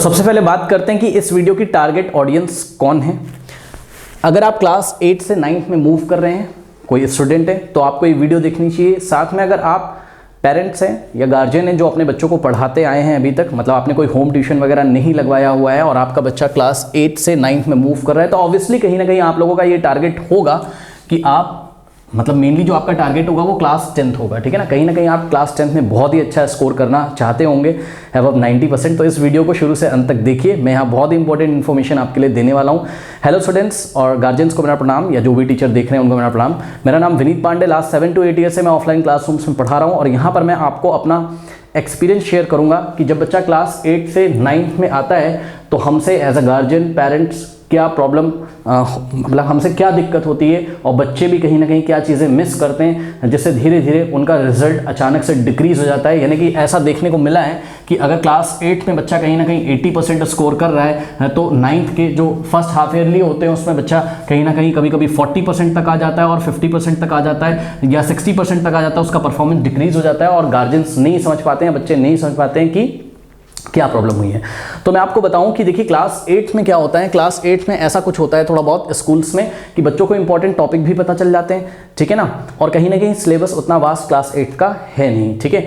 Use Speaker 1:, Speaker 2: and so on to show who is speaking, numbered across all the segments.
Speaker 1: सबसे पहले बात करते हैं कि इस वीडियो की टारगेट ऑडियंस कौन है। अगर आप क्लास 8 से 9 में मूव कर रहे हैं, कोई स्टूडेंट है, तो आपको ये वीडियो देखनी चाहिए। साथ में अगर आप पेरेंट्स हैं या गार्जियन हैं जो अपने बच्चों को पढ़ाते आए हैं अभी तक, मतलब आपने कोई होम ट्यूशन वगैरह नहीं लगवाया हुआ है और आपका बच्चा क्लास 8 से 9 में मूव कर रहा है, तो ऑब्वियसली कहीं ना कहीं आप लोगों का ये टारगेट होगा कि आप मतलब मेनली जो आपका टारगेट होगा वो क्लास 10th होगा, ठीक है ना कहीं आप क्लास 10th में बहुत ही अच्छा स्कोर करना चाहते होंगे, अबव 90%। तो इस वीडियो को शुरू से अंत तक देखिए, मैं यहाँ बहुत ही इंपॉर्टेंट इन्फॉर्मेशन आपके लिए देने वाला हूँ। हेलो स्टूडेंट्स और गार्जियंस को मेरा प्रणाम, या जो भी टीचर देख रहे हैं उनको मेरा प्रणाम। मेरा नाम Vineet Pandey, last 7 to 8 year से मैं ऑफलाइन क्लासरूम्स में पढ़ा रहा हूँ और यहाँ पर मैं आपको अपना एक्सपीरियंस शेयर करूँगा कि जब बच्चा क्लास 8 से 9 में आता है तो हमसे एज अ गार्जियन पेरेंट्स क्या प्रॉब्लम मतलब हमसे क्या दिक्कत होती है और बच्चे भी कहीं ना कहीं क्या चीज़ें मिस करते हैं जिससे धीरे धीरे उनका रिजल्ट अचानक से डिक्रीज हो जाता है। यानी कि ऐसा देखने को मिला है कि अगर क्लास 8 में बच्चा कहीं ना कहीं 80% स्कोर कर रहा है तो 9th के जो फर्स्ट हाफ ईयरली होते हैं उसमें बच्चा कहीं ना कहीं कभी कभी 40% तक आ जाता है और 50% तक आ जाता है या 60% तक आ जाता है, उसका परफॉर्मेंस डिक्रीज हो जाता है और गार्जियंस नहीं समझ पाते हैं, बच्चे नहीं समझ पाते हैं कि क्या प्रॉब्लम हुई है। तो मैं आपको बताऊं कि देखिए क्लास 8 में क्या होता है। क्लास 8 में ऐसा कुछ होता है थोड़ा बहुत स्कूल्स में कि बच्चों को इंपॉर्टेंट टॉपिक भी पता चल जाते हैं, ठीक है ना, और कहीं ना कहीं सिलेबस उतना वास्ट क्लास 8 का है नहीं, ठीक है।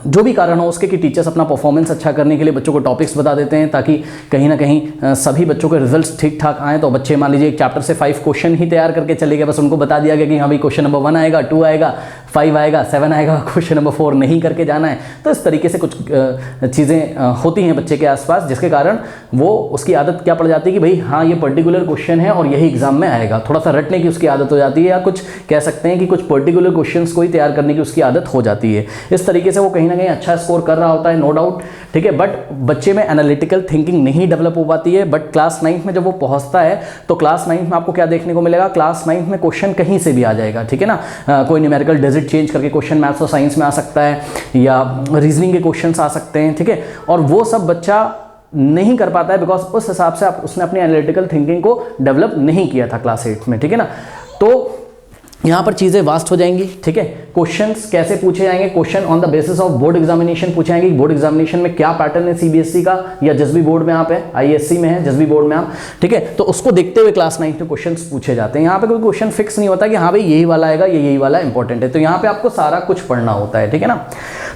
Speaker 1: जो भी कारण हो उसके कि टीचर्स अपना परफॉर्मेंस अच्छा करने के लिए बच्चों को टॉपिक्स बता देते हैं ताकि कहीं ना कहीं सभी बच्चों के रिजल्ट्स ठीक ठाक आएँ। तो बच्चे मान लीजिए एक चैप्टर से 5 क्वेश्चन ही तैयार करके चले गए, बस उनको बता दिया गया कि हाँ भाई क्वेश्चन नंबर 1 आएगा, 2 आएगा, 5 आएगा, 7 आएगा, क्वेश्चन नंबर 4 नहीं करके जाना है। तो इस तरीके से कुछ चीज़ें होती हैं बच्चे के आसपास, जिसके कारण वो उसकी आदत क्या पड़ जाती है कि भाई हाँ ये पर्टिकुलर क्वेश्चन है और यही एग्जाम में आएगा, थोड़ा सा रटने की उसकी आदत हो जाती है, या कुछ कह सकते हैं कि कुछ पर्टिकुलर क्वेश्चंस को ही तैयार करने की उसकी आदत हो जाती है। इस तरीके से वो कहीं ना कहीं अच्छा स्कोर कर रहा होता है, नो डाउट, ठीक है, बट बच्चे में एनालिटिकल थिंकिंग नहीं डेवलप हो पाती है। बट क्लास 9 में जब वो पहुंचता है तो क्लास 9 में आपको क्या देखने को मिलेगा, क्लास 9 में क्वेश्चन कहीं से भी आ जाएगा, ठीक है ना, कोई न्यूमेरिकल डिजिट चेंज करके क्वेश्चन मैथ्स और साइंस में आ सकता है या रीजनिंग के क्वेश्चंस आ सकते हैं, ठीक है, और वो सब बच्चा नहीं कर पाता है बिकॉज उस हिसाब से उसने अपनी एनालिटिकल थिंकिंग को डेवलप नहीं किया था क्लास 8 में, ठीक है ना। तो यहाँ पर चीज़ें वास्ट हो जाएंगी, ठीक है। क्वेश्चंस कैसे पूछे जाएंगे, question on the basis of board examination पूछे जाएंगे। बोर्ड एग्जामिनेशन में क्या पैटर्न है सीबीएसई का या जिस भी बोर्ड में आप है, आईएससी में है, जिस भी बोर्ड में आप, ठीक है, तो उसको देखते हुए क्लास 9 में क्वेश्चंस पूछे जाते हैं। यहाँ पे कोई क्वेश्चन फिक्स नहीं होता कि हाँ भाई यही वाला आएगा, यही वाला इंपॉर्टेंट है, तो यहाँ पे आपको सारा कुछ पढ़ना होता है, ठीक है ना।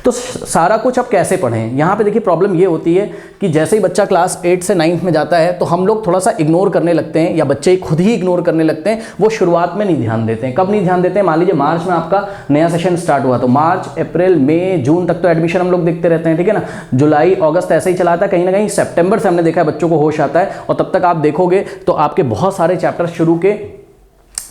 Speaker 1: तो सारा कुछ आप कैसे पढ़ें, यहाँ पे देखिए प्रॉब्लम ये होती है कि जैसे ही बच्चा क्लास 8 से 9 में जाता है तो हम लोग थोड़ा सा इग्नोर करने लगते हैं या बच्चे खुद ही इग्नोर करने लगते हैं। वो शुरुआत में नहीं ध्यान देते हैं। कब नहीं ध्यान देते हैं, मान लीजिए मार्च में आपका नया सेशन स्टार्ट हुआ तो मार्च, अप्रैल, मई, जून तक तो एडमिशन हम लोग देखते रहते हैं, ठीक है ना। जुलाई, अगस्त ऐसे ही चलाता है, कहीं ना कहीं सितंबर से हमने देखा है बच्चों को होश आता है और तब तक आप देखोगे तो आपके बहुत सारे चैप्टर शुरू के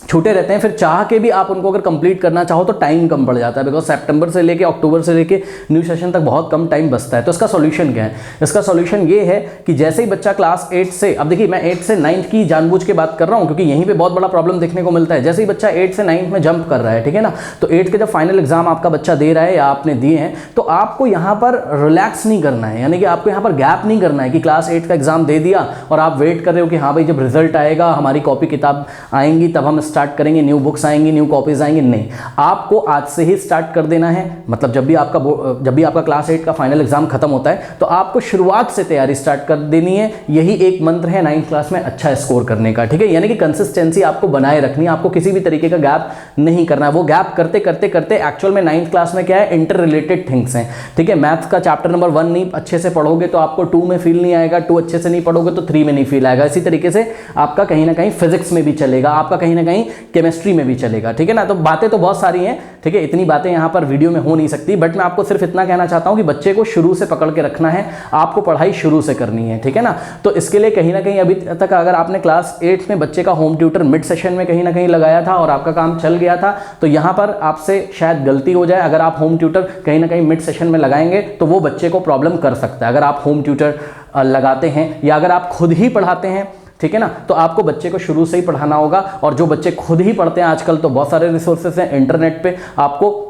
Speaker 1: छूटे रहते हैं। फिर चाह के भी आप उनको अगर कंप्लीट करना चाहो तो टाइम कम पड़ जाता है बिकॉज सितंबर से लेके अक्टूबर से लेके न्यू सेशन तक बहुत कम टाइम बचता है। तो इसका सॉल्यूशन क्या है, इसका सॉल्यूशन ये है कि जैसे ही बच्चा क्लास 8 से, अब देखिए मैं 8 से 9 की जानबूझ के बात कर रहा हूँ क्योंकि यहीं पे बहुत बड़ा प्रॉब्लम देखने को मिलता है। जैसे ही बच्चा 8 से 9 में जंप कर रहा है, ठीक है ना, तो 8 के जब फाइनल एग्जाम आपका बच्चा दे रहा है या आपने दिए हैं तो आपको यहाँ पर रिलैक्स नहीं करना है, यानी कि आपको यहाँ पर गैप नहीं करना है कि क्लास 8 का एग्जाम दे दिया और आप वेट कर रहे हो कि हाँ भाई जब रिजल्ट आएगा, हमारी कॉपी किताब आएंगी तब हम स्टार्ट करेंगे, न्यू बुक्स आएंगी, न्यू कॉपीज आएंगी। नहीं, आपको आज से ही स्टार्ट कर देना है। मतलब जब भी आपका क्लास 8 का फाइनल एग्जाम खत्म होता है तो आपको शुरुआत से तैयारी स्टार्ट कर देनी है। यही एक मंत्र है 9th क्लास में अच्छा स्कोर करने का, ठीक है, यानी कि कंसिस्टेंसी आपको बनाए रखनी है, आपको किसी भी तरीके का गैप नहीं करना है। वो गैप करते करते करते एक्चुअल में 9th क्लास में क्या है, इंटर रिलेटेड थिंग्स हैं, ठीक है। मैथ्स का चैप्टर नंबर 1 नहीं अच्छे से पढ़ोगे तो आपको 2 में फील नहीं आएगा, 2 अच्छे से नहीं पढ़ोगे तो 3 में नहीं फील आएगा। इसी तरीके से आपका कहीं ना कहीं फिजिक्स में भी चलेगा, आपका कहीं ना कहीं केमिस्ट्री में भी चलेगा, ठीक है ना। तो बातें तो बहुत सारी हैं, ठीक है, इतनी बातें यहाँ पर वीडियो में हो नहीं सकती, बट मैं आपको सिर्फ इतना कहना चाहता हूँ कि बच्चे को शुरू से पकड़ के रखना है, आपको पढ़ाई शुरू से करनी है, ठीक है ना। तो इसके लिए कहीं ना कहीं अभी तक अगर आपने क्लास 8 में बच्चे का होम ट्यूटर मिड सेशन में कहीं ना कहीं लगाया था और आपका काम चल गया था तो यहाँ पर आपसे शायद गलती हो जाए। अगर आप होम ट्यूटर कहीं ना कहीं मिड सेशन में लगाएंगे तो वो बच्चे को प्रॉब्लम कर सकता है। अगर आप होम ट्यूटर लगाते हैं या अगर आप खुद ही पढ़ाते हैं, ठीक है ना, तो आपको बच्चे को शुरू से ही पढ़ाना होगा। और जो बच्चे खुद ही पढ़ते हैं, आजकल तो बहुत सारे रिसोर्सेज हैं इंटरनेट पे, आपको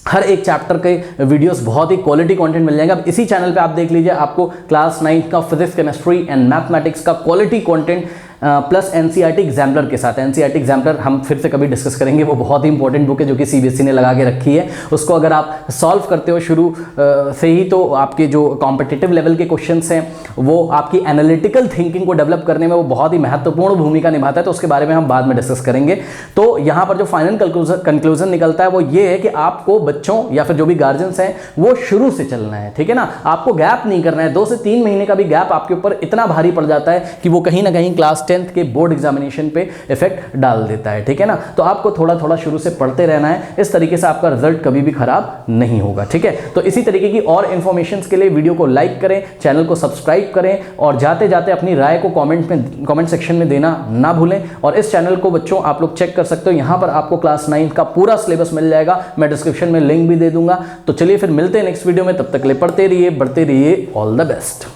Speaker 1: हर एक चैप्टर के वीडियोस बहुत ही क्वालिटी कंटेंट मिल जाएंगे। अब इसी चैनल पे आप देख लीजिए, आपको क्लास 9 का फिजिक्स, केमिस्ट्री एंड मैथमेटिक्स का quality content plus NCERT exemplar के साथ। एनसीईआरटी एग्जाम्पलर हम फिर से कभी डिस्कस करेंगे, वो बहुत ही इंपॉर्टेंट बुक है जो कि सीबीएसई ने लगा के रखी है। उसको अगर आप सॉल्व करते हो शुरू से ही तो आपके जो कॉम्पिटिटिव लेवल के क्वेश्चंस हैं वो आपकी एनालिटिकल थिंकिंग को डेवलप करने में वो बहुत ही महत्वपूर्ण भूमिका निभाता है, तो उसके बारे में हम बाद में डिस्कस करेंगे। तो यहाँ पर जो फाइनल कंक्लूजन निकलता है वो ये है कि आपको बच्चों या फिर जो भी गार्जियंस हैं वो शुरू से चलना है, ठीक है ना। आपको गैप नहीं करना है। 2 से 3 महीने का भी गैप आपके ऊपर इतना भारी पड़ जाता है कि वो कहीं ना कहीं क्लास 10th के बोर्ड एग्जामिनेशन पे इफेक्ट डाल देता है, ठीक है ना। तो आपको थोड़ा थोड़ा शुरू से पढ़ते रहना है, इस तरीके से आपका रिजल्ट कभी भी खराब नहीं होगा, ठीक है। तो इसी तरीके की और इंफॉर्मेशन के लिए वीडियो को लाइक करें, चैनल को सब्सक्राइब करें और जाते जाते अपनी राय को कमेंट सेक्शन में देना ना भूलें। और इस चैनल को बच्चों आप लोग चेक कर सकते हो, यहां पर आपको क्लास 9 का पूरा सिलेबस मिल जाएगा, मैं डिस्क्रिप्शन में लिंक भी दे दूंगा। तो चलिए फिर मिलते हैं नेक्स्ट वीडियो में, तब तक ले पढ़ते रहिए, बढ़ते रहिए, ऑल द बेस्ट।